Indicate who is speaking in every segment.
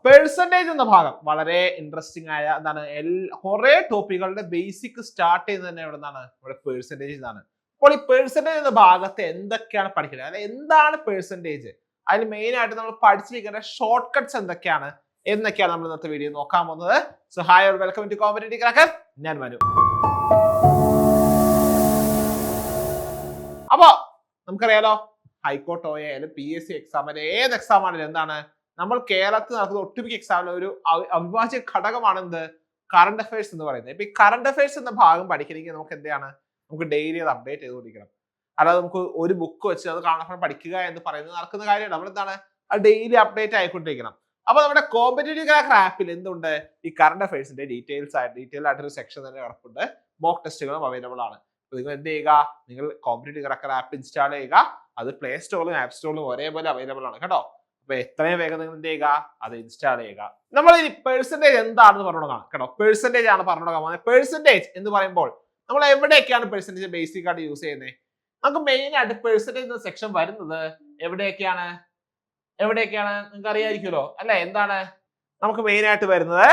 Speaker 1: Percentage എന്ന ഭാഗം വളരെ ഇൻട്രസ്റ്റിംഗ് ആയ എന്താണ് കുറെ ടോപ്പിക്കുകളുടെ ബേസിക് സ്റ്റാർട്ട് ചെയ്യുന്നത് തന്നെ എവിടെ നിന്നാണ്? ഇവിടെ പെർസെന്റേജ് എന്നാണ്. അപ്പോൾ ഈ പെർസെന്റേജ് എന്ന ഭാഗത്ത് എന്തൊക്കെയാണ് പഠിക്കുന്നത്, അല്ലെ എന്താണ് പെർസെന്റേജ്, അതിൽ മെയിൻ ആയിട്ട് നമ്മൾ പഠിച്ചിരിക്കേണ്ട ഷോർട്ട് കട്ട്സ് എന്തൊക്കെയാണ് എന്നൊക്കെയാണ് നമ്മൾ ഇന്നത്തെ വീഡിയോ നോക്കാൻ പോകുന്നത്. So hi, welcome to competitive cracker. ഞാൻ മനു. അപ്പോ നമുക്കറിയാലോ, ഹൈക്കോർട്ട് ആയാലും PSC എക്സാം ഏത് എക്സാം ആണെങ്കിലും എന്താണ് നമ്മൾ കേരളത്തിൽ നടക്കുന്ന ഒട്ടുമിക്ക എക്സാമിലെ ഒരു അവിഭാജ്യ ഘടകമാണ് എന്ത്? കറണ്ട് അഫയേഴ്സ് എന്ന് പറയുന്നത്. ഇപ്പൊ ഈ കറണ്ട് അഫയേഴ്സ് എന്ന ഭാഗം പഠിക്കണമെങ്കിൽ നമുക്ക് എന്താണ്, നമുക്ക് ഡെയിലി അത് അപ്ഡേറ്റ് ചെയ്തുകൊണ്ടിരിക്കണം. അല്ലാതെ നമുക്ക് ഒരു ബുക്ക് വെച്ച് അത് കാണാൻ പഠിക്കുക എന്ന് പറയുന്നത് നടക്കുന്ന കാര്യമാണ്. നമ്മൾ എന്താണ് അത് ഡെയിലി അപ്ഡേറ്റ് ആയിക്കൊണ്ടിരിക്കണം. അപ്പൊ നമ്മുടെ കോമ്പറ്റേറ്റീവ് ക്രാക്കർ ആപ്പിൽ എന്തുണ്ട്? ഈ കറണ്ട് അഫയേഴ്സിന്റെ ഡീറ്റെയിൽ ആയിട്ടൊരു സെക്ഷൻ തന്നെ കിടപ്പുണ്ട്. മോക്ക് ടെസ്റ്റുകളും അവൈലബിൾ ആണ്. നിങ്ങൾ എന്ത് ചെയ്യുക, നിങ്ങൾ കോമ്പറ്റേറ്റീവ് ക്രാക്കർ ആപ്പ് ഇൻസ്റ്റാൾ ചെയ്യുക. അത് പ്ലേ സ്റ്റോറിലും ആപ്പ് സ്റ്റോറിലും ഒരേപോലെ അവൈലബിൾ ആണ് കേട്ടോ. അപ്പൊ എത്രയും വേഗം നിങ്ങൾ എന്ത് ചെയ്യുക, അത് ഇൻസ്റ്റാൾ ചെയ്യുക. നമ്മൾ ഈ പെർസെന്റേജ് എന്താണെന്ന് പറഞ്ഞുകൊടുക്കാം കേട്ടോ. പെർസെന്റേജ് ആണ് പറഞ്ഞുകൊടുക്കാൻ. പെർസെന്റേജ് എന്ന് പറയുമ്പോൾ നമ്മൾ എവിടെയൊക്കെയാണ് പെർസെന്റേജ് ബേസിക് ആയിട്ട് യൂസ് ചെയ്യുന്നത്? നമുക്ക് മെയിൻ ആയിട്ട് പെർസെന്റേജ് എന്ന സെക്ഷൻ വരുന്നത് എവിടെയൊക്കെയാണ് നിങ്ങൾക്ക് അറിയാമായിരിക്കുമല്ലോ അല്ലെ? എന്താണ് നമുക്ക് മെയിൻ ആയിട്ട് വരുന്നത്?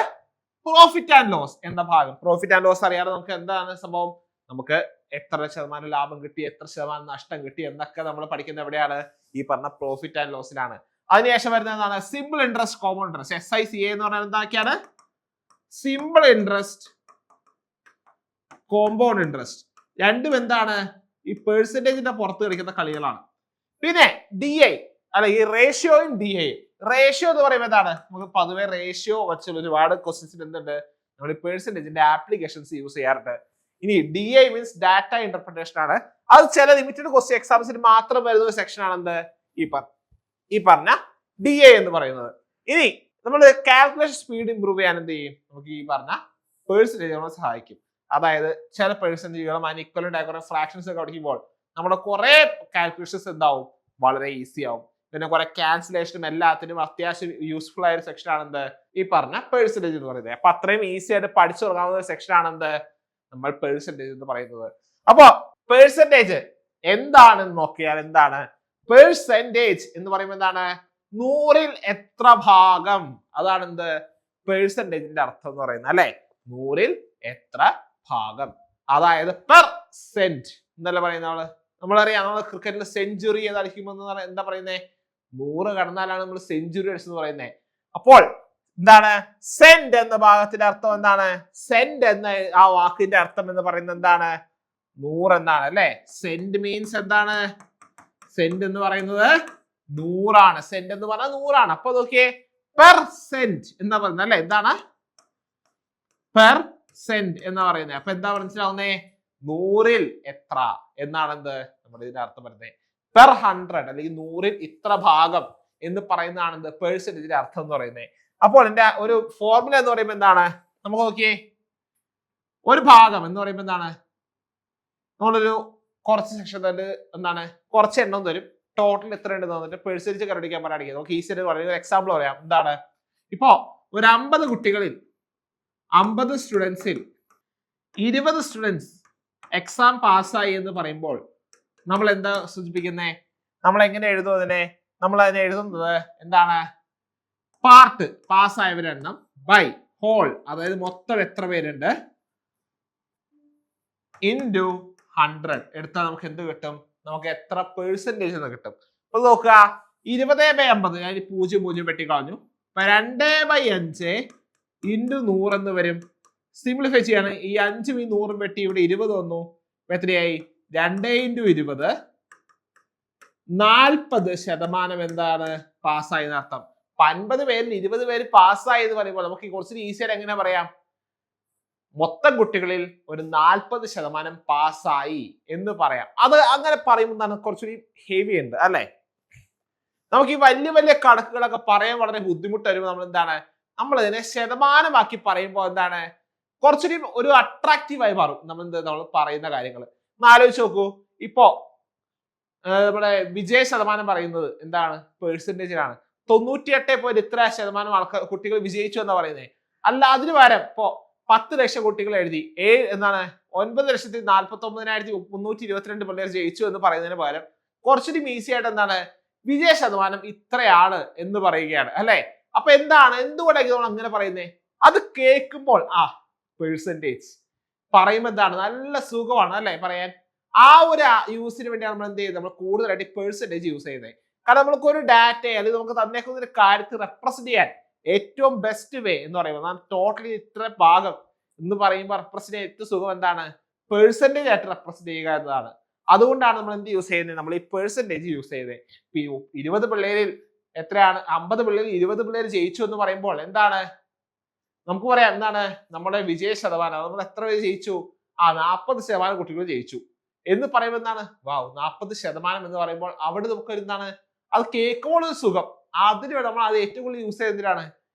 Speaker 1: പ്രോഫിറ്റ് ആൻഡ് ലോസ് എന്ന ഭാഗം. പ്രോഫിറ്റ് ആൻഡ് ലോസ് അറിയാതെ നമുക്ക് എന്താണ് സംഭവം, നമുക്ക് എത്ര ശതമാനം ലാഭം കിട്ടി, എത്ര ശതമാനം നഷ്ടം കിട്ടി എന്നൊക്കെ നമ്മൾ പഠിക്കുന്നത് എവിടെയാണ്? ഈ പറഞ്ഞ പ്രോഫിറ്റ് ആൻഡ് ലോസിലാണ്. അതിനുശേഷം വരുന്നത് എന്താണ്? Simple interest, compound interest. SICA എന്ന് പറഞ്ഞാൽ എന്തൊക്കെയാണ്? Simple interest, compound interest. രണ്ടും എന്താണ്? ഈ പെർസെന്റേജിന്റെ പുറത്ത് കളിക്കുന്ന കളികളാണ്. പിന്നെ DI അല്ല, ഈ റേഷ്യോയും DI. റേഷ്യോ എന്ന് പറയുമ്പോൾ എന്താണ്? നമുക്ക് പൊതുവെ റേഷ്യോ വെച്ചുള്ള ഒരുപാട് ക്വസ്റ്റ്യൻസിൽ എന്തുണ്ട്, നമ്മൾ ഈ പെർസെന്റേജിന്റെ ആപ്ലിക്കേഷൻസ് യൂസ് ചെയ്യാറുണ്ട്. ഇനി DI മീൻസ് ഡാറ്റ ഇന്റർപ്രിട്ടേഷൻ ആണ്. അത് ചില ലിമിറ്റഡ് ക്വസ്റ്റ്യൻ എക്സാംസിന് മാത്രം വരുന്ന ഒരു സെക്ഷൻ ആണ് എന്ത്? ഈ പറഞ്ഞ DI എന്ന് പറയുന്നത്. ഇനി നമ്മൾ കാൽക്കുലേഷൻ സ്പീഡ് ഇംപ്രൂവ് ചെയ്യാൻ എന്ത് ചെയ്യും? നമുക്ക് ഈ പറഞ്ഞ പെർസെന്റേജ് നമ്മളെ സഹായിക്കും. അതായത് ചില പെർസെന്റേജുകളും അതിന് ഇക്വലന്റ് ആയ കുറെ ഫ്രാക്ഷൻസ് ഒക്കെ പഠിക്കുമ്പോൾ നമ്മുടെ കുറെ കാൽക്കുലേഷൻസ് എന്താവും, വളരെ ഈസി ആവും. പിന്നെ കുറെ ക്യാൻസലേഷനും എല്ലാത്തിനും അത്യാവശ്യം യൂസ്ഫുൾ ആയ ഒരു സെക്ഷൻ ആണ് എന്ത്? ഈ പറഞ്ഞ പെർസെന്റേജ് എന്ന് പറയുന്നത്. അപ്പൊ അത്രയും ഈസി ആയിട്ട് പഠിച്ചു തുടങ്ങാവുന്ന ഒരു സെക്ഷൻ ആണ് എന്ത്? നമ്മൾ പെർസെന്റേജ് എന്ന് പറയുന്നത്. അപ്പൊ പെർസെന്റേജ് എന്താണെന്ന് നോക്കിയാൽ എന്താണ്? പെർസെന്റേജ് എന്ന് പറയുമ്പോൾ എന്താണ്? 100ൽ എത്ര ഭാഗം, അതാണ് എന്ത്? പെർസെന്റേജിന്റെ അർത്ഥം എന്ന് പറയുന്നത് അല്ലെ. 100ൽ എത്ര ഭാഗം, അതായത് പെർസെന്റ് എന്നല്ല പറയുന്ന നമ്മളറിയാം. നമ്മൾ ക്രിക്കറ്റിൽ സെഞ്ചുറി കളിക്കുമ്പോൾ എന്താ പറയുന്നത്? 100 കടന്നാലാണ് നമ്മൾ സെഞ്ചുറി അടിച്ചെന്ന് പറയുന്നത്. അപ്പോൾ എന്താണ് സെന്റ് എന്ന ഭാഗത്തിന്റെ അർത്ഥം? എന്താണ് സെന്റ് എന്ന ആ വാക്കിന്റെ അർത്ഥം എന്ന് പറയുന്നത്? എന്താണ്? 100 എന്നാണ് അല്ലെ. സെന്റ് മീൻസ് എന്താണ്? സെന്റ് എന്ന് പറയുന്നത് 100 ആണ്. സെന്റ് എന്ന് പറഞ്ഞാൽ 100 ആണ്. അപ്പൊ നോക്കിയേ, പെർസെന്റ് എന്നാ പറയുന്നത് അല്ലെ. എന്താണ് പെർസെന്റ് എന്ന് പറയുന്നത്? അപ്പൊ എന്താ മനസ്സിലാവുന്നേ? 100ൽ എത്ര എന്നാണ് എന്ത് നമ്മുടെ ഇതിന്റെ അർത്ഥം വരുന്നത്. പെർ 100 അല്ലെങ്കിൽ 100ൽ ഇത്ര ഭാഗം എന്ന് പറയുന്നതാണ് എന്ത്? പെർസെന്റേജിന്റെ അർത്ഥം എന്ന് പറയുന്നത്. അപ്പോൾ എന്റെ ഒരു ഫോർമുല എന്ന് പറയുമ്പോൾ എന്താണ്? നമുക്ക് നോക്കിയേ, ഒരു ഭാഗം എന്ന് പറയുമ്പോൾ എന്താണ്? നമ്മളൊരു കുറച്ച് സെക്ഷൻ തന്നെ എന്താണ് കുറച്ച് എണ്ണം തരും, ടോട്ടൽ എത്ര ഉണ്ട് തന്നിട്ട് പെർസെന്റേജ് കണ്ടുപിടിക്കാൻ പറയുക. നമുക്ക് ഈസി ആയിട്ട് പറയുക. എക്സാമ്പിൾ പറയാം. എന്താണ്? ഇപ്പോ ഒരു 50 കുട്ടികളിൽ 50 സ്റ്റുഡൻസിൽ 20 സ്റ്റുഡൻസ് എക്സാം പാസ്സായി എന്ന് പറയുമ്പോൾ നമ്മൾ എന്താ സൂചിപ്പിക്കുന്നത്? നമ്മൾ എങ്ങനെ എഴുതും അതിനെ? നമ്മൾ അതിനെ എഴുതുന്നത് എന്താണ്? പാർട്ട് പാസ്സായവരുടെ എണ്ണം ബൈ ഹോൾ, അതായത് മൊത്തം എത്ര പേരുണ്ട് ഇൻടു 100 എടുത്താൽ നമുക്ക് എന്ത് കിട്ടും? നമുക്ക് എത്ര പെർസെന്റേജ് എന്ന് കിട്ടും. അപ്പൊ നോക്കുക, 20/50 ഞാൻ 0 വെട്ടിക്കളഞ്ഞു. 2/5 ഇൻടു 100 എന്ന് വരും. സിംപ്ലിഫൈ ചെയ്യാണ്. ഈ 5ഉം ഈ 100ഉം വെട്ടി ഇവിടെ 20 വന്നു. എത്രയായി? 2 × 20 40% എന്താണ്? പാസ്സായി എന്നർത്ഥം. 50 പേരിൽ 20 പേര് പാസ്സായി എന്ന് പറയുമ്പോൾ നമുക്ക് കുറച്ച് ഈസിയായിട്ട് എങ്ങനെ പറയാം? മൊത്തം കുട്ടികളിൽ ഒരു 40% പാസ്സായി എന്ന് പറയാം. അത് അങ്ങനെ പറയുമ്പോൾ കുറച്ചുകൂടി ഹെവി ഉണ്ട് അല്ലെ. നമുക്ക് ഈ വലിയ വലിയ കണക്കുകളൊക്കെ പറയാൻ വളരെ ബുദ്ധിമുട്ട് വരുമ്പോൾ നമ്മൾ എന്താണ്, നമ്മൾ ഇതിനെ ശതമാനമാക്കി പറയുമ്പോൾ എന്താണ് കുറച്ചുകൂടി ഒരു അട്രാക്റ്റീവായി മാറും നമ്മൾ പറയുന്ന കാര്യങ്ങൾ. ഒന്ന് ആലോചിച്ച് നോക്കൂ. ഇപ്പോ നമ്മുടെ വിജയ ശതമാനം പറയുന്നത് എന്താണ്? പെർസെന്റേജിലാണ്. 98 ഇത്ര ശതമാനം ആൾക്കാർ കുട്ടികൾ വിജയിച്ചു എന്നാ പറയുന്നത്. അല്ല, അതിന് പകരം ഇപ്പോ 10 ലക്ഷം കുട്ടികൾ എഴുതി എന്താണ് 9,49,322 പിള്ളേർ ജയിച്ചു എന്ന് പറയുന്നതിന് പകരം കുറച്ചുകൂടി ഈസി ആയിട്ട് എന്താണ് വിജയ ശതമാനം ഇത്രയാണ് എന്ന് പറയുകയാണ് അല്ലെ. അപ്പൊ എന്തുകൊണ്ടായിരിക്കും നമ്മൾ അങ്ങനെ പറയുന്നത്? അത് കേൾക്കുമ്പോൾ പെർസെന്റേജ് പറയുമ്പോൾ എന്താണ്, നല്ല സുഖമാണ് അല്ലെ പറയാൻ. ആ ഒരു യൂസിന് വേണ്ടിയാണ് നമ്മൾ എന്ത് ചെയ്യുന്നത്, നമ്മൾ കൂടുതലായിട്ട് പെർസെന്റേജ് യൂസ് ചെയ്യുന്നത്. കാരണം നമ്മൾക്ക് ഒരു ഡാറ്റ അല്ലെങ്കിൽ നമുക്ക് തന്നേക്കുന്ന ഒരു കാര്യത്തിൽ റെപ്രസെന്റ് ചെയ്യാൻ ഏറ്റവും ബെസ്റ്റ് വേ എന്ന് പറയുമ്പോൾ ടോട്ടലി ഇത്ര ഭാഗം എന്ന് പറയുമ്പോൾ റെപ്രസെന്റ് ചെയ്യാൻ ഏറ്റവും സുഖം എന്താണ്, പെർസെന്റേജ് ആയിട്ട് റെപ്രസെന്റ് ചെയ്യുക എന്നതാണ്. അതുകൊണ്ടാണ് നമ്മൾ എന്ത് യൂസ് ചെയ്യുന്നത്, നമ്മൾ ഈ പെർസെന്റേജ് യൂസ് ചെയ്യുന്നത്. 20 പിള്ളേരിൽ എത്രയാണ്, 50 പിള്ളേരിൽ 20 പിള്ളേർ ജയിച്ചു എന്ന് പറയുമ്പോൾ എന്താണ് നമുക്ക് പറയാം, എന്താണ് നമ്മുടെ വിജയ ശതമാനം, നമ്മൾ എത്ര പേര് ജയിച്ചു, 40% കുട്ടികൾ ജയിച്ചു എന്ന് പറയുമ്പോൾ എന്താണ്, വാവ് 40% എന്ന് പറയുമ്പോൾ അവിടെ നമുക്ക് എന്താണ്, അത് കേൾക്കുമ്പോൾ ഒരു സുഖം. അതിന് നമ്മൾ അത് ഏറ്റവും കൂടുതൽ യൂസ് ചെയ്യുന്നതിനാണ്,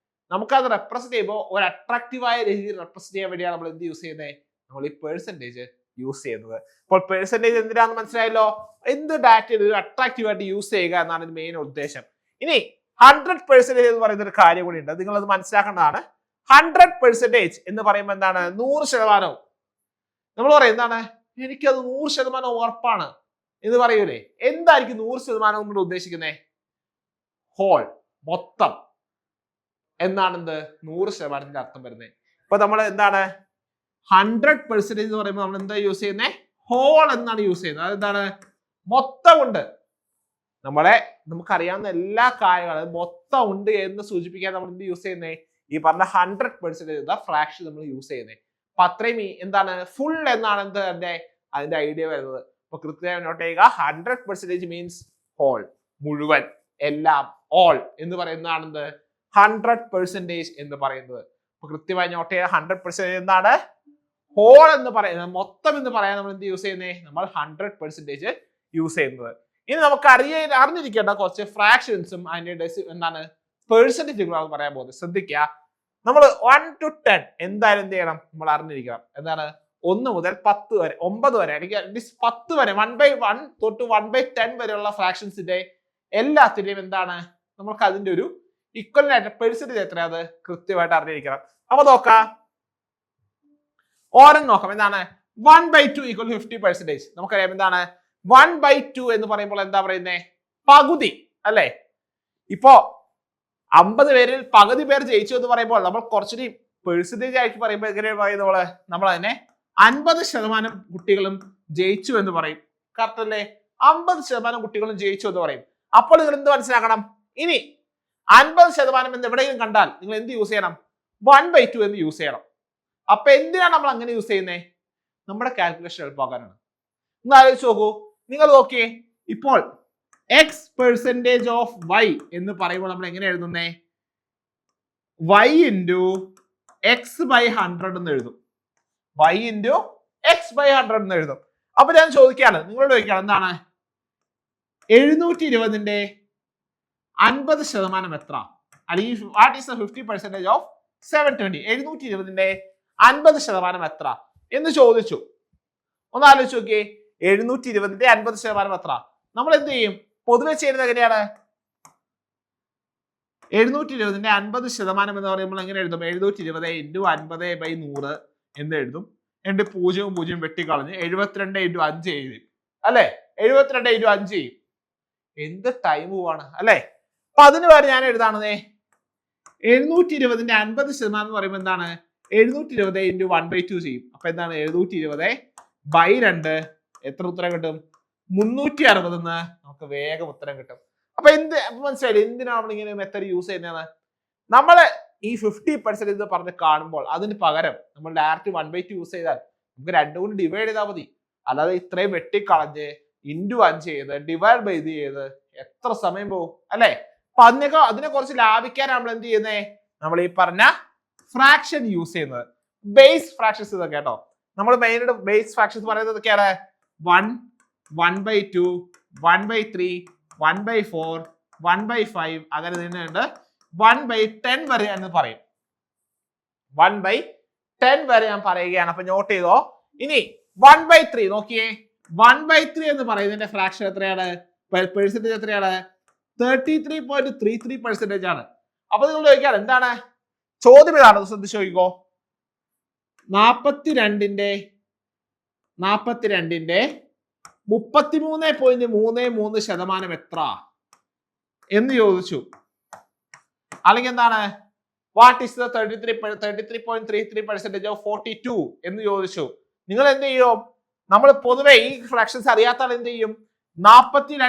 Speaker 1: നമുക്കത് റെപ്രസെന്റ് ചെയ്യുമ്പോൾ ഒരു അട്രാക്റ്റീവായ രീതിയിൽ റെപ്രസെന്റ് ചെയ്യാൻ വേണ്ടിയാണ് നമ്മൾ എന്ത് യൂസ് ചെയ്യുന്നത്, നമ്മൾ ഈ പെർസെന്റേജ് യൂസ് ചെയ്യുന്നത്. അപ്പോൾ പെർസെന്റേജ് എന്തിനാണെന്ന് മനസ്സിലായല്ലോ, എന്ത് ഡാറ്റ അട്രാക്റ്റീവ് ആയിട്ട് യൂസ് ചെയ്യുക എന്നാണ് ഇത് മെയിൻ ഉദ്ദേശം. ഇനി 100% എന്ന് പറയുന്ന ഒരു കാര്യം കൂടി ഉണ്ട്, നിങ്ങൾ അത് മനസ്സിലാക്കേണ്ടതാണ്. 100% എന്ന് പറയുമ്പോൾ എന്താണ്, 100%. നമ്മൾ പറയും എന്താണ്, എനിക്കത് 100% ഉറപ്പാണ് എന്ന് പറയൂലേ. എന്തായിരിക്കും 100% കൊണ്ട് ഉദ്ദേശിക്കുന്നത്? ഹോൾ, മൊത്തം എന്നാണ് എന്ത് 100%ന്റെ അർത്ഥം വരുന്നത്. ഇപ്പൊ നമ്മൾ എന്താണ് 100% എന്ന് പറയുമ്പോൾ നമ്മൾ എന്താ യൂസ് ചെയ്യുന്നത്, ഹോൾ എന്നാണ് യൂസ് ചെയ്യുന്നത്. അതെന്താണ്, മൊത്തം ഉണ്ട്. നമുക്കറിയാവുന്ന എല്ലാ കാര്യങ്ങളും മൊത്തം ഉണ്ട് എന്ന് സൂചിപ്പിക്കാൻ നമ്മൾ എന്ത് യൂസ് ചെയ്യുന്നത്, ഈ പറഞ്ഞ 100% ഫ്രാക്ഷൻ നമ്മൾ യൂസ് ചെയ്യുന്നത്. അപ്പൊ അത്രയും എന്താണ്, ഫുൾ എന്നാണ് എന്ത് അതിന്റെ ഐഡിയ വരുന്നത്. അപ്പൊ കൃത്യമായി നോട്ട് ചെയ്യുക, 100% മീൻസ് ഹോൾ, മുഴുവൻ, എല്ലാം, ഓൾ എന്ന് പറയുന്നതാണ് എന്ത് 100% എന്ന് പറയുന്നത്. അപ്പൊ കൃത്യമായി നോട്ട് ചെയ്യുക, 100% എന്താണ്, ഹോൾ എന്ന് പറയുന്നത്, മൊത്തം എന്ന് പറയാൻ നമ്മൾ എന്ത് യൂസ് ചെയ്യുന്നത്, നമ്മൾ 100% യൂസ് ചെയ്യുന്നത്. ഇനി നമുക്ക് അറിഞ്ഞിരിക്കേണ്ട കുറച്ച് ഫ്രാക്ഷൻസും അതിന്റെ എന്താണ് പെർസെന്റേജുകളും പറയാൻ പോകുന്നത്. ശ്രദ്ധിക്കുക, നമ്മൾ 1 to 10 എന്തായാലും എന്ത് ചെയ്യണം, നമ്മൾ അറിഞ്ഞിരിക്കണം. എന്താണ് 1 മുതൽ 10 വരെ, 9 വരെ, അല്ലെങ്കിൽ അറ്റ്ലീസ്റ്റ് 10 വരെ, 1/1 തൊട്ട് 1/10 വരെയുള്ള ഫ്രാക്ഷൻസിന്റെ എല്ലാത്തിന്റെയും എന്താണ്, നമുക്ക് അതിന്റെ ഒരു ഇക്വലന്റ് ആയിട്ട് പെർസെന്റേജ് എത്രയാ അത് കൃത്യമായിട്ട് അറിഞ്ഞിരിക്കണം. അപ്പൊ നോക്കാം, ഓരോ നോക്കാം. എന്താണ് 1/2 = 50%. നമുക്കറിയാം എന്താണ് 1/2 എന്ന് പറയുമ്പോൾ എന്താ പറയുന്നേ, പകുതി അല്ലെ. ഇപ്പോ 50 പേരിൽ പകുതി പേർ ജയിച്ചു എന്ന് പറയുമ്പോൾ നമ്മൾ കുറച്ചുകൂടി പെർസെന്റേജ് ആയിട്ട് പറയുമ്പോൾ എങ്ങനെയാണ് പറയുന്നത്, നമ്മൾ അതിനെ 50% കുട്ടികളും ജയിച്ചു എന്ന് പറയും. കറക്റ്റ് അല്ലേ, 50% കുട്ടികളും ജയിച്ചു എന്ന് പറയും. അപ്പോൾ നിങ്ങൾ എന്ത് മനസ്സിലാക്കണം, ഇനി 50% എന്ന് എവിടെയും കണ്ടാൽ നിങ്ങൾ എന്ത് യൂസ് ചെയ്യണം, 1/2 എന്ന് യൂസ് ചെയ്യണം. അപ്പൊ എന്തിനാണ് നമ്മൾ അങ്ങനെ യൂസ് ചെയ്യുന്നത്, നമ്മുടെ കാൽക്കുലേഷൻ എളുപ്പമാക്കാനാണ്. ഒന്ന് ആലോചിച്ച് നോക്കൂ, നിങ്ങൾ നോക്കിയേ, ഇപ്പോൾ x% ഓഫ് y എന്ന് പറയുമ്പോൾ നമ്മൾ എങ്ങനെ എഴുതുന്നേ, y into x/100 എന്ന് എഴുതും. y into x/100 എന്ന് എഴുതും. അപ്പൊ ഞാൻ ചോദിക്കാണ്, നിങ്ങളോട് ചോദിക്കാണ്, എന്താണ് 720ന്റെ 50% എത്ര, അല്ലെങ്കിൽ വാട്ട് ഈസ് ദ 50% ഓഫ് 720? 720ന്റെ 50% എത്ര എന്ന് ചോദിച്ചു. ഒന്ന് ആലോചിച്ച് നോക്കിയേ, 720ന്റെ 50% എത്ര? നമ്മൾ എന്ത് ചെയ്യും, പൊതുവെ ചെയ്യുന്നത് എങ്ങനെയാണ്, 720ന്റെ 50% എന്ന് പറയുമ്പോൾ എങ്ങനെ എഴുതും, 720 × 50/100 എന്ന് എഴുതും. എന്നിട്ട് 0 വെട്ടിക്കളഞ്ഞ് 72 × 5 എഴുതും അല്ലെ, 72 × 5 ചെയ്യും. എന്ത് ടൈം പോവാണ് അല്ലെ. അപ്പൊ അതിന് വരെ ഞാൻ എഴുതാണതേ, 720ന്റെ 50% എന്ന് പറയുമ്പോൾ എന്താണ്, 720 × 1/2 ചെയ്യും. അപ്പൊ എന്താണ് 720/2, എത്ര ഉത്തരം കിട്ടും, 360 എന്ന് നമുക്ക് വേഗം ഉത്തരം കിട്ടും. അപ്പൊ മനസ്സിലായില്ലേ എന്തിനാണ് നമ്മൾ ഇങ്ങനെ മെത്തേഡ് യൂസ് ചെയ്യുന്നത്. നമ്മള് ഈ 50% എന്ന് പറഞ്ഞ് കാണുമ്പോൾ അതിന് പകരം നമ്മൾ ഡയറക്റ്റ് 1/2 യൂസ് ചെയ്താൽ നമുക്ക് 2 കൊണ്ട് ഡിവൈഡ് ചെയ്താൽ മതി. അല്ലാതെ ഇത്രയും വെട്ടിക്കളഞ്ഞ് ഇൻറ്റു 5 ചെയ്ത് ഡിവൈഡ് ബൈ ഇത് ചെയ്ത് എത്ര സമയം പോകും അല്ലെ. അപ്പൊ അതിനെ കുറച്ച് ലാഭിക്കാനാണ് നമ്മൾ എന്ത് ചെയ്യുന്നത്, നമ്മൾ ഈ പറഞ്ഞ ഫ്രാക്ഷൻ യൂസ് ചെയ്യുന്നത്. ബേസ് ഫ്രാക്ഷൻസ് ഇതൊക്കെ കേട്ടോ, നമ്മൾ മെയിനായിട്ട് ബേസ് ഫ്രാക്ഷൻസ് പറയുന്നത് ഇതൊക്കെയാണ് 1, 1/2, 1/3, 1/4, 1/5, അങ്ങനെ തന്നെയുണ്ട് 1/10 വരെ എന്ന് പറയും. 1/10 വരെ ഞാൻ പറയുകയാണ്. അപ്പൊ നോട്ട് ചെയ്തോ. ഇനി 1/3 നോക്കിയേ, 1/3 എന്ന് പറയുന്നതിന്റെ ഫ്രാക്ഷൻ എത്രയാണ്, പെർസെന്റേജ് എത്രയാണ്, 33.33% ആണ്. അപ്പൊ നിങ്ങൾ ചോദിക്കാറ് എന്താണ് ചോദ്യം, ഏതാണ് ശ്രദ്ധിച്ചു നോക്കിക്കോ, 42ന്റെ 33.33% എത്ര എന്ന് ചോദിച്ചു. അല്ലെങ്കിൽ എന്താണ് വാട്ട് ഈസ് ദ 33.33% ഓഫ് 42 എന്ന് ചോദിച്ചു. നിങ്ങൾ എന്ത് ചെയ്യും? നമ്മൾ പൊതുവെ ഈ ഫ്രാക്ഷൻസ് അറിയാത്ത ആൾ എന്ത് ചെയ്യും? 42 ×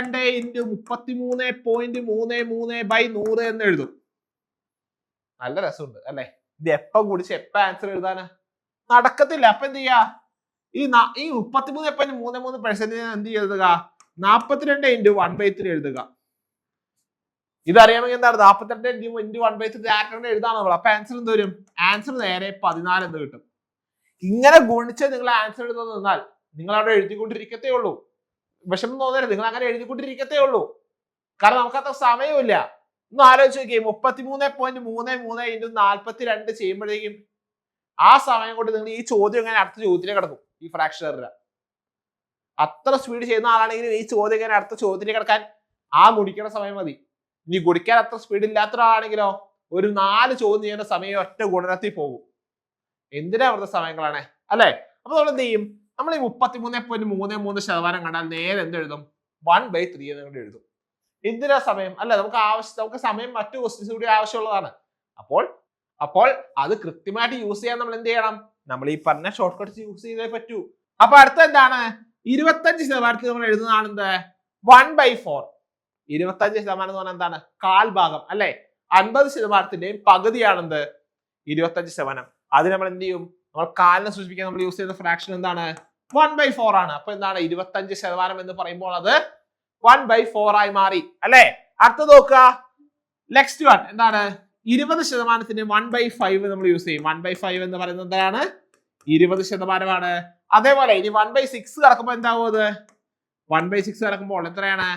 Speaker 1: 33.33/100 എന്ന് എഴുതും. നല്ല രസമുണ്ട് അല്ലെ? ഇത് എപ്പ കുടിച്ച് എപ്പ ആൻസർ എഴുതാന് നടക്കത്തില്ല. അപ്പൊ എന്ത് ചെയ്യാ? ഈ 33.33% എന്ത് എഴുതുക? 42 × 1/3 എഴുതുക. ഇതറിയാമെങ്കിൽ എന്താണ് 42 × 1/3 ഡയറക്റ്റ് എഴുതാൻ നമ്മൾ. അപ്പൊ ആൻസർ എന്ത് വരും? ആൻസർ നേരെ 14 എന്ന് കിട്ടും. ഇങ്ങനെ ഗുണിച്ച് നിങ്ങൾ ആൻസർ എഴുതുന്ന നിന്നാൽ നിങ്ങൾ അവിടെ എഴുതിക്കൊണ്ടിരിക്കത്തേ ഉള്ളൂ. വിഷമം തോന്നരുത്, നിങ്ങൾ അങ്ങനെ എഴുതിക്കൊണ്ടിരിക്കത്തേ ഉള്ളൂ. കാരണം നമുക്കത്ര സമയമില്ല. ഒന്ന് ആലോചിച്ച് നോക്കിയേ, 33.33 × 42 ചെയ്യുമ്പോഴേക്കും ആ സമയം കൊണ്ട് നിങ്ങൾ ഈ ചോദ്യം എങ്ങനെ അടുത്ത ചോദ്യത്തിലേക്ക് കിടക്കും. ഈ ഫ്രാക്ഷണറിന് അത്ര സ്പീഡ് ചെയ്യുന്ന ആളാണെങ്കിലും ഈ ചോദ്യം എങ്ങനെ അടുത്ത ചോദ്യത്തിലേക്ക് കിടക്കാൻ ആ ഗുണിക്കുന്ന സമയം മതി. ഇനി ഗുണിക്കാൻ അത്ര സ്പീഡ് ഇല്ലാത്ത ഒരാളാണെങ്കിലോ ഒരു 4 ചോദ്യം ചെയ്യുന്ന സമയം ഒറ്റ ഗുണനത്തിൽ പോകും. എന്തിനാ വെറുതെ സമയങ്ങളാണ് അല്ലെ? അപ്പൊ നമ്മൾ എന്ത് ചെയ്യും? നമ്മൾ ഈ 33.33% കണ്ടാൽ നേരെ എന്തെഴുതും? 1/3 എന്ന് എഴുതും. എന്തിനാ സമയം അല്ലെ? നമുക്ക് സമയം മറ്റു ക്വസ്റ്റ്യൻസ് കൂടി ആവശ്യമുള്ളതാണ്. അപ്പോൾ അത് കൃത്യമായിട്ട് യൂസ് ചെയ്യാൻ നമ്മൾ എന്ത് ചെയ്യണം? നമ്മൾ ഈ പറഞ്ഞ ഷോർട്ട് കട്ട്സ് യൂസ് ചെയ്തേ പറ്റൂ. അപ്പൊ അടുത്ത എന്താണ്? 25% നമ്മൾ എഴുതുന്നതാണ് എന്ത്? 1/4. 25% എന്ന് പറഞ്ഞാൽ എന്താണ്? കാൽഭാഗം അല്ലെ? 50%ന്റെയും പകുതിയാണെന്ത്? 25%. അത് നമ്മൾ എന്ത് ചെയ്യും? നമ്മൾ കാലിനെ സൂചിപ്പിക്കാൻ നമ്മൾ യൂസ് ചെയ്യുന്ന ഫ്രാക്ഷൻ എന്താണ്? 1/4 ആണ്. അപ്പൊ എന്താണ്? 25% എന്ന് പറയുമ്പോൾ അത് 1/4 ആയി മാറി അല്ലെ? അടുത്ത നോക്കുക, നെക്സ്റ്റ് വൺ എന്താണ്? 20%ന് 1/5 നമ്മൾ യൂസ് ചെയ്യും. 1/5 എന്ന് പറയുന്നത് എന്താണ്? 20%. അതേപോലെ ഇനി 1/6 കിടക്കുമ്പോൾ എന്താവും? അത് 1/6 കിടക്കുമ്പോൾ എത്രയാണ്?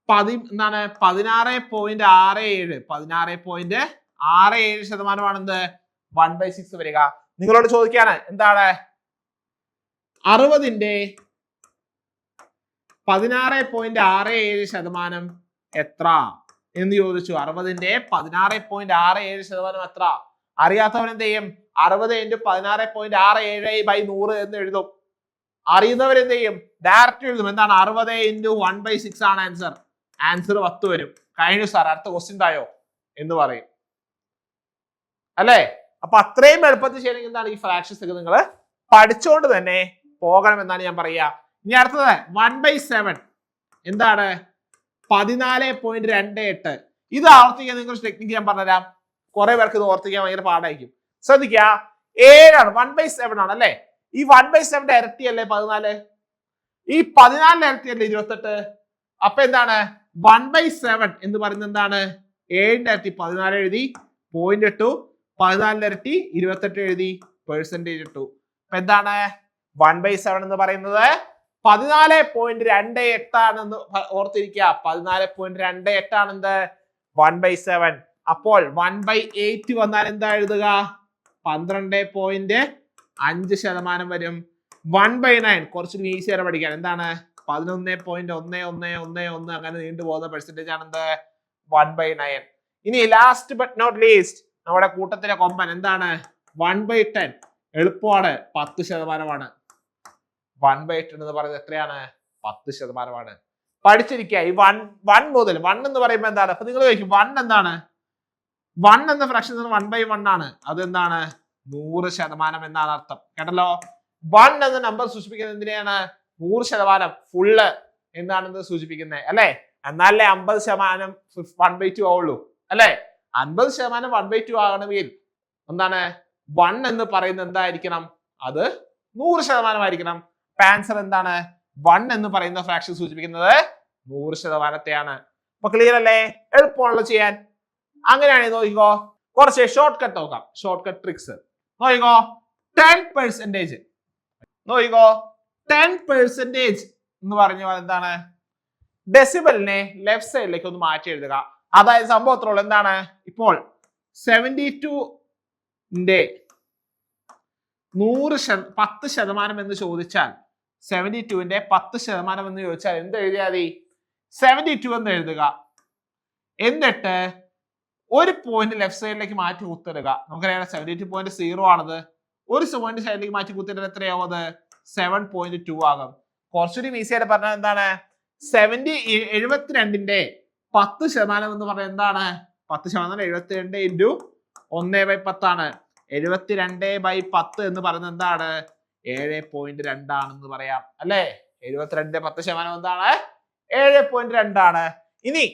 Speaker 1: 16.67 16.67% 1/6 വരിക. നിങ്ങളോട് ചോദിക്കാണ് എന്താണ്? 60ന്റെ 16.67% എത്ര എന്ന് ചോദിച്ചു. 60ന്റെ 16.67% എത്ര? അറിയാത്തവൻ എന്ത് ചെയ്യും? 60 × 16.67/100 എന്ന് എഴുതും. അറിയുന്നവരെന്ത് ചെയ്യും? ഡയറക്റ്റ് എഴുതും. എന്താണ്? 60 × 1/6 ആണ് ആൻസർ. ആൻസർ 10 വരും. കഴിഞ്ഞു സാർ, അടുത്ത ക്വസ്റ്റ്യൻ തായോ എന്ന് പറയും അല്ലെ? അപ്പൊ അത്രയും എളുപ്പത്തിൽ ചെയ്യണമെങ്കിൽ എന്താണ്? ഈ ഫ്രാക്ഷൻസ് ഒക്കെ നിങ്ങൾ പഠിച്ചുകൊണ്ട് തന്നെ പോകണം എന്നാണ് ഞാൻ പറയുക. ഇനി അടുത്തത് 1/7 എന്താണ്? 14.28. ഇത് ആവർത്തിക്കാൻ നിങ്ങൾ ടെക്നിക്ക് ഞാൻ പറഞ്ഞുതരാം. കുറെ പേർക്ക് ഇത് ഓർത്തിക്കാൻ ഭയങ്കര പാടായിരിക്കും. ശ്രദ്ധിക്കുക, 7 1/7 ആണ് അല്ലെ? ഈ 1/7 ഇരട്ടിയല്ലേ 14? ഈ 14 ഇരട്ടിയല്ലേ 28? അപ്പൊ എന്താണ്? 1/7 എന്ന് പറയുന്നത് എന്താണ്? 7 ഇരട്ടി 14 എഴുതി, പോയിന്റ് ഇട്ടു, 14 ഇരട്ടി 28 എഴുതി, പെർസെന്റേജ് ഇട്ടു. അപ്പൊ എന്താണ് 1/7 എന്ന് പറയുന്നത്? 14.28 ആണെന്ന് ഓർത്തിരിക്കുക. 14.28 ആണെന്ത്? 1/7. അപ്പോൾ 1/8 വന്നാൽ എന്താ എഴുതുക? 12.5% വരും. 1/9 കുറച്ച് ഈസിയായിട്ട് പഠിക്കാൻ. എന്താണ്? 11.1111 അങ്ങനെ നീണ്ടുപോകുന്ന പെർസെന്റേജ് ആണെന്ത്? 1/9. ഇനി ലാസ്റ്റ് ബട്ട് നോട്ട് ലീസ്റ്റ് നമ്മുടെ കൂട്ടത്തിലെ കൊമ്പൻ എന്താണ്? 1/10. എളുപ്പമാണ്, 10%. 1/10 എന്ന് പറയുന്നത് എത്രയാണ്? 10%. പഠിച്ചിരിക്കുക. ഈ 1 മുതൽ 1 എന്ന് പറയുമ്പോൾ എന്താണ്? അപ്പൊ നിങ്ങൾ ചോദിക്കും 1 എന്താണ്? 1 എന്ന ഫ്രാക്ഷൻ 1/1 ആണ്. അതെന്താണ്? 100% എന്നാണ് അർത്ഥം. കേട്ടല്ലോ? 1 എന്ന നമ്പർ സൂചിപ്പിക്കുന്നത് എന്തിനാണ്? 100% ഫുള്ള് എന്നാണ് സൂചിപ്പിക്കുന്നത് അല്ലെ? എന്നാലേ 50% 1/2 ആവുള്ളൂ അല്ലെ? 50% 1/2 ആകണമെങ്കിൽ എന്താണ്? 1 എന്ന് പറയുന്നത് എന്തായിരിക്കണം? അത് 100% ആയിരിക്കണം. ആൻസർ എന്താണ്? 1 എന്ന് പറയുന്ന ഫ്രാക്ഷൻ സൂചിപ്പിക്കുന്നത് 100%. അപ്പൊ ക്ലിയർ അല്ലേ? എളുപ്പമാണല്ലോ ചെയ്യാൻ. അങ്ങനെയാണെങ്കിൽ നോക്കിക്കോ, കുറച്ച് ഷോർട്ട് കട്ട് നോക്കാം. ഷോർട്ട് കട്ട് ട്രിക്സ് നോക്കിക്കോ. 10% നോക്കിക്കോ. 10% എന്ന് പറഞ്ഞാൽ എന്താണ്? ഡെസിബലിനെ ലെഫ്റ്റ് സൈഡിലേക്ക് ഒന്ന് മാറ്റി എഴുതുക. അതായത് സംഭവത്തിലുള്ള എന്താണ്? ഇപ്പോൾ 72ന്റെ 10% എന്ന് ചോദിച്ചാൽ 72ന്റെ 10% എന്ന് ചോദിച്ചാൽ എന്ത് എഴുതിയാൽ മതി? 72 എന്ന് എഴുതുക. എന്നിട്ട് ഒരു പോയിന്റ് ലെഫ്റ്റ് സൈഡിലേക്ക് മാറ്റി കുത്തിടുക. നമുക്കറിയാം 72.0 ആണത്. ഒരു പോയിന്റ് സൈഡിലേക്ക് മാറ്റി കുത്തിയിട്ടാൽ എത്രയാവും? അത് 7.2 ആകും. കുറച്ചുകൂടി ഈസി ആയിട്ട് പറഞ്ഞാൽ എന്താണ്? 72ന്റെ 10% എന്ന് പറഞ്ഞാൽ എന്താണ്? 10% 72 ഇൻറ്റു 1/10 ആണ്. 72/10 എന്ന് പറയുന്നത് എന്താണ്? 7.2 ആണെന്ന് പറയാം അല്ലെ. 72 10% എന്താണ്? 7.2 ആണ്. ഇനി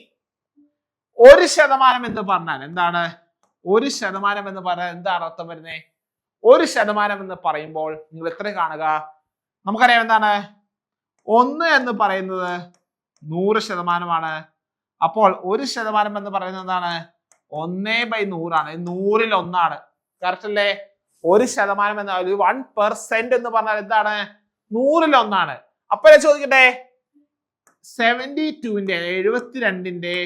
Speaker 1: 1% എന്ന് പറഞ്ഞാൽ എന്താണ്? 1% എന്ന് പറഞ്ഞാൽ എന്താണ് അർത്ഥം വരുന്നത്? 1% എന്ന് പറയുമ്പോൾ നിങ്ങൾ എത്ര കാണുക? നമുക്കറിയാം എന്താണ് 1 എന്ന് പറയുന്നത് 100% അപ്പോൾ 1% എന്ന് പറയുന്നത് എന്താണ്? 1/100 ആണ്. 100ൽ 1 ആണ്. കറക്റ്റ് അല്ലേ? 1% എന്ന 1% എന്ന് പറഞ്ഞാൽ എന്താണ്? 100ൽ 1 ആണ്. അപ്പൊ ഞാൻ ചോദിക്കട്ടെ 72ന്റെ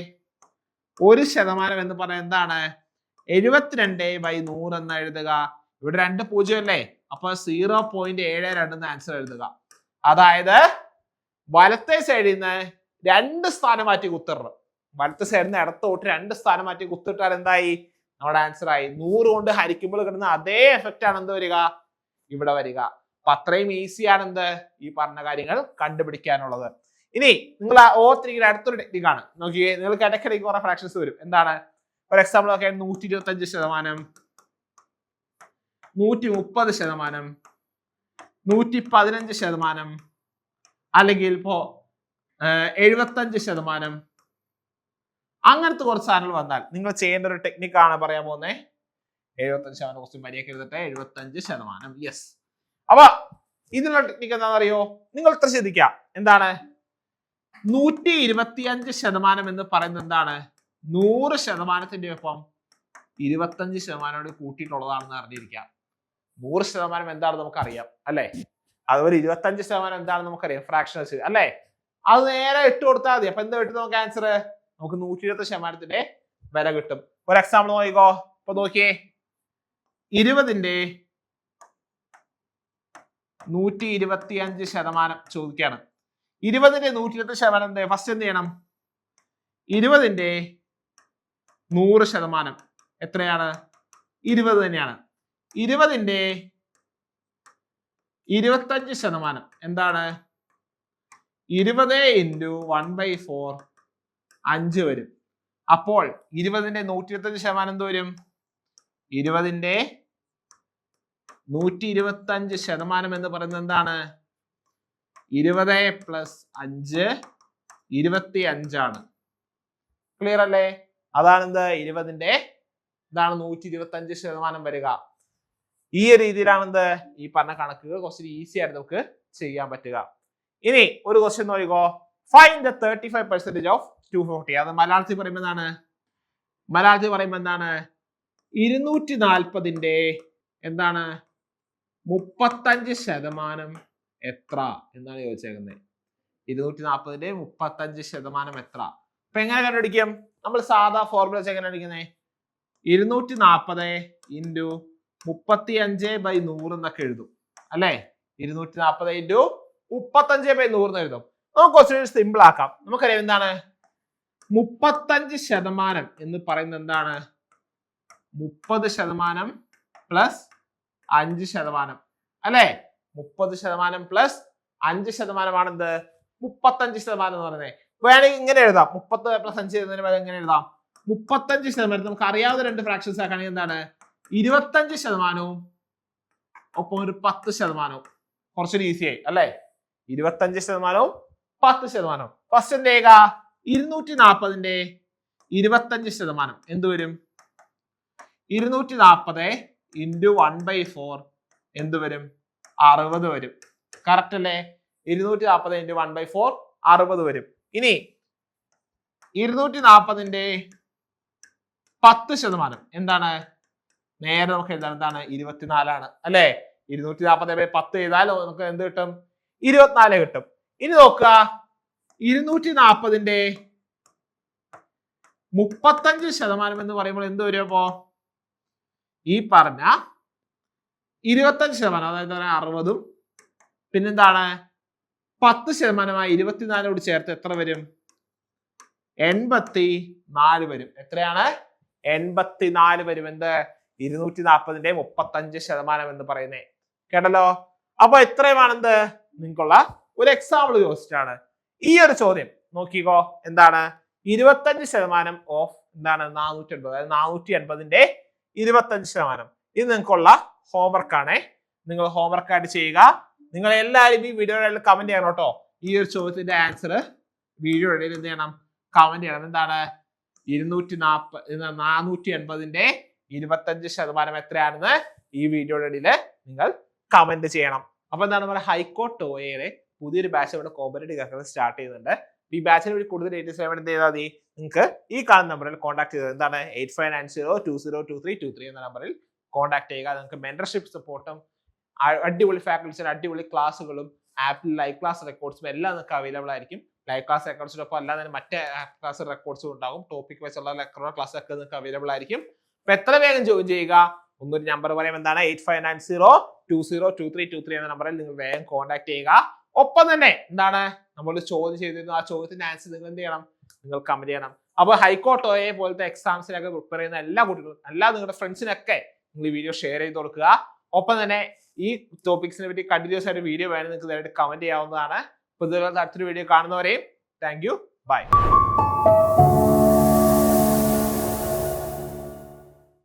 Speaker 1: 1% 1% എന്ന് പറഞ്ഞാൽ എന്താണ്? 72/100 എന്ന് എഴുതുക. ഇവിടെ 2 0 അല്ലേ? അപ്പൊ 0.72 എന്ന് ആൻസർ എഴുതുക. അതായത് വലത്തെ സൈഡിൽ നിന്ന് 2 സ്ഥാനം മാറ്റി കുത്തിടണം. വലത്തെ സൈഡിൽ നിന്ന് ഇടത്തോട്ട് 2 സ്ഥാനം മാറ്റി കുത്തിട്ടാൽ എന്തായി? നമ്മുടെ ആൻസർ ആയി. 100 കൊണ്ട് ഹരിക്കുമ്പോൾ കിട്ടുന്ന അതേ എഫക്റ്റ് ആണ് എന്ത് വരിക? ഇവിടെ വരിക. അപ്പൊ അത്രയും ഈസിയാണ് എന്ത് ഈ പറഞ്ഞ കാര്യങ്ങൾ കണ്ടുപിടിക്കാനുള്ളത്. ഇനി നിങ്ങൾ ഓർത്തിരിക്കുന്ന അടുത്തൊരു ടെക്നിക്കാണ്. നോക്കിയേ, നിങ്ങൾക്ക് ഇടയ്ക്കിടയ്ക്ക് കുറെ ഫ്രാക്ഷൻസ് വരും. എന്താണ്? ഫോർ എക്സാമ്പിൾ നോക്കിയാൽ 125%, 130%, 115%, അല്ലെങ്കിൽ ഇപ്പോ 75%, അങ്ങനത്തെ കുറച്ച് സാധനങ്ങൾ വന്നാൽ നിങ്ങൾ ചെയ്യേണ്ട ഒരു ടെക്നിക്കാണ് പറയാൻ പോകുന്നത്. 75% കുറച്ച് മര്യാദ എഴുതട്ടെ. 75%. യെസ്. അപ്പൊ ഇതിനുള്ള ടെക്നിക്ക് എന്താണെന്ന് അറിയോ? നിങ്ങൾ ഇത്ര ശ്രദ്ധിക്കുക. എന്താണ് 125% എന്ന് പറയുന്നത്? എന്താണ് 100%ന്റെ ഒപ്പം 25% കൂട്ടിയിട്ടുള്ളതാണെന്ന് അറിഞ്ഞിരിക്കാം. 100% എന്താണെന്ന് നമുക്കറിയാം അല്ലെ? അതുപോലെ 25% എന്താണെന്ന് നമുക്കറിയാം, ഫ്രാക്ഷൻസ് അല്ലെ? അത് നേരെ ഇട്ട് കൊടുത്താൽ മതി. അപ്പൊ എന്താ കിട്ടും നമുക്ക് ആൻസർ? നമുക്ക് 120%ന്റെ വില കിട്ടും. ഒരു എക്സാമ്പിൾ നോക്കിക്കോ. ഇപ്പൊ നോക്കിയേ, 20ന്റെ 125% ചോദിക്കാണ്. 20ന്റെ 120% എന്ത്? ഫസ്റ്റ് എന്ത് ചെയ്യണം? 20ന്റെ 100% എത്രയാണ്? 20 തന്നെയാണ്. 20ന്റെ 25% എന്താണ്? 20 ഇൻറ്റു 1/4 5 വരും. അപ്പോൾ 20ന്റെ 125% എന്ത് വരും? 20ന്റെ 125% എന്ന് പറയുന്നത് എന്താണ്? 20 + 5 25 ആണ്. ക്ലിയർ അല്ലേ? അതാണ് എന്ത് 20ന്റെ ഇതാണ് 125% വരിക. ഈ രീതിയിലാണ് എന്ത് ഈ പറഞ്ഞ കണക്കുകൾ കുറച്ച് ഈസി ആയിട്ട് നമുക്ക് ചെയ്യാൻ പറ്റുക. ഇനി ഒരു ക്വസ്റ്റ്യൻ നോക്കിക്കോ. Find the 35% of 240. അത് മലയാളത്തിൽ പറയുമ്പോൾ എന്താണ്? 240ന്റെ എന്താണ് 35% എത്ര എന്നാണ് ചോദിച്ചേക്കുന്നത്. 240ന്റെ 35% എത്ര? അപ്പൊ എങ്ങനെ കണ്ടുപിടിക്കും? നമ്മൾ സാധാ ഫോർമുല വെച്ച് എങ്ങനെ കണ്ടുപിടിക്കുന്നത്? 240 ഇൻറ്റു 35/100 എന്നൊക്കെ എഴുതും അല്ലെ? 240 ഇൻറ്റു 35/100 എന്ന് എഴുതും. നമുക്ക് കുറച്ചുകൂടി സിമ്പിൾ ആക്കാം. നമുക്കറിയാം എന്താണ് 35% എന്ന് പറയുന്നത് എന്താണ്? 30% പ്ലസ് 5% അല്ലെ? 30% പ്ലസ് 5% ആണെന്ത് 35% എന്ന് പറയുന്നത്. വേണമെങ്കിൽ ഇങ്ങനെ എഴുതാം. 30 + 5 എഴുതുന്നതിന് പകരം എങ്ങനെ എഴുതാം? 35% നമുക്ക് അറിയാവുന്ന 2 ഫ്രാക്ഷൻസ് ആക്കുകയാണെങ്കിൽ എന്താണ്? 25% ഒപ്പം ഒരു 10%. കുറച്ചൊരു ഈസി ആയി അല്ലെ? 25% 10%. ഫസ്റ്റ് എന്ത് ചെയ്യുക? 240ന്റെ 25% എന്ത് വരും? 240 ഇൻറ്റു 1/4 എന്ത് വരും? 60 വരും. കറക്റ്റ് അല്ലേ? 240 ഇൻറ്റു 1/4 60 വരും. ഇനി 240ന്റെ 10% എന്താണ്? നേരെ നമുക്ക് എഴുതാൻ എന്താണ്? 24 ആണ് അല്ലെ? 240/10 ചെയ്താൽ നമുക്ക് എന്ത് കിട്ടും? 24 കിട്ടും. ഇനി നോക്കുക, 240ന്റെ 35% എന്ന് പറയുമ്പോൾ എന്ത് വരും? അപ്പോ ഈ പറഞ്ഞ 25%, അതായത് 60ഉം പിന്നെന്താണ് 10%മായി 24 ചേർത്ത് എത്ര വരും? 84 വരും. എത്രയാണ്? 84 വരും. എന്ത് 240ന്റെ 35% എന്ന് പറയുന്നേ. കേട്ടല്ലോ? അപ്പൊ എത്രയുമാണെന്ത് നിങ്ങൾക്കുള്ള ഒരു എക്സാമ്പിൾ ചോദിച്ചിട്ടാണ് ഈ ഒരു ചോദ്യം. നോക്കിക്കോ, എന്താണ് 25% ഓഫ് എന്താണ് 480, അതായത് 480ന്റെ 25%. ഇത് നിങ്ങൾക്കുള്ള ഹോംവർക്ക് ആണ്. നിങ്ങൾ ഹോംവർക്ക് ആയിട്ട് ചെയ്യുക. നിങ്ങൾ എല്ലാവരും ഈ വീഡിയോയിൽ കമന്റ് ചെയ്യണം കേട്ടോ. ഈ ഒരു ചോദ്യത്തിന്റെ ആൻസർ വീഡിയോയുടെ എന്ത് ചെയ്യണം? കമന്റ് ചെയ്യണം. എന്താണ് 480ന്റെ 25% എത്രയാണെന്ന് ഈ വീഡിയോയുടെ ഇടയിൽ നിങ്ങൾ കമന്റ് ചെയ്യണം. അപ്പൊ എന്താണ് നമ്മുടെ ഹൈക്കോർട്ട് OAയുടെ പുതിയൊരു ബാച്ച് ഇവിടെ കോമ്പറ്റേറ്റീവ് സ്റ്റാർട്ട് ചെയ്യുന്നുണ്ട്. ഈ ബാച്ചിനെ വേണ്ടി കൂടുതൽ ഡീറ്റെയിൽസ് വേണ്ടി എന്ത് ചെയ്താൽ മതി? നിങ്ങൾക്ക് ഈ കാണുന്ന നമ്പറിൽ കോൺടാക്ട് ചെയ്തത് എന്താണ് 8590202323 എന്ന നമ്പറിൽ കോൺടാക്ട് ചെയ്യുക. നിങ്ങൾക്ക് മെന്റർഷിപ്പ് സപ്പോർട്ടും അടിപൊളി ഫാക്കൽറ്റീസും അടിപൊളി ക്ലാസ്സുകളും ആപ്പിൽ ലൈവ് ക്ലാസ് റെക്കോർഡ്സും എല്ലാം നിങ്ങൾക്ക് അവൈലബിൾ ആയിരിക്കും. ലൈവ് ക്ലാസ് റെക്കോർഡ്സിനൊപ്പം അല്ലാതെ മറ്റേ ക്ലാസ് റെക്കോർഡ്സും ഉണ്ടാകും. ടോപ്പിക് വെച്ചുള്ള ലെക്ചർ ക്ലാസ് ഒക്കെ നിങ്ങൾക്ക് അവൈലബിൾ ആയിരിക്കും. അപ്പൊ എത്ര വേഗം ജോയിൻ ചെയ്യുക. ഒന്നൊരു നമ്പർ പറയാം, എന്താണ് 8590202323 എന്ന നമ്പറിൽ നിങ്ങൾ വേഗം കോൺടാക്ട് ചെയ്യുക. ഒപ്പം തന്നെ എന്താണ് നമ്മൾ ചോദ്യം ചെയ്തിരുന്നു, ആ ചോദ്യത്തിന്റെ ആൻസർ നിങ്ങൾ എന്ത് ചെയ്യണം? നിങ്ങൾ കമന്റ് ചെയ്യണം. അപ്പൊ ഹൈക്കോർട്ട് OA പോലത്തെ എക്സാംസിനൊക്കെ പ്രിപ്പയർ ചെയ്യുന്ന എല്ലാ കുട്ടികളും, എല്ലാ നിങ്ങളുടെ ഫ്രണ്ട്സിനൊക്കെ നിങ്ങൾ ഈ വീഡിയോ ഷെയർ ചെയ്ത് കൊടുക്കുക. ഒപ്പം തന്നെ ഈ ടോപ്പിക്സിനെ പറ്റി കണ്ടിന്യൂസ് ആയിട്ട് വീഡിയോ വേണമെങ്കിൽ നിങ്ങൾക്ക് നേരിട്ട് കമന്റ് ചെയ്യാവുന്നതാണ്. പുതിയ അടുത്തൊരു വീഡിയോ കാണുന്നവരെയും താങ്ക് യു, ബൈ.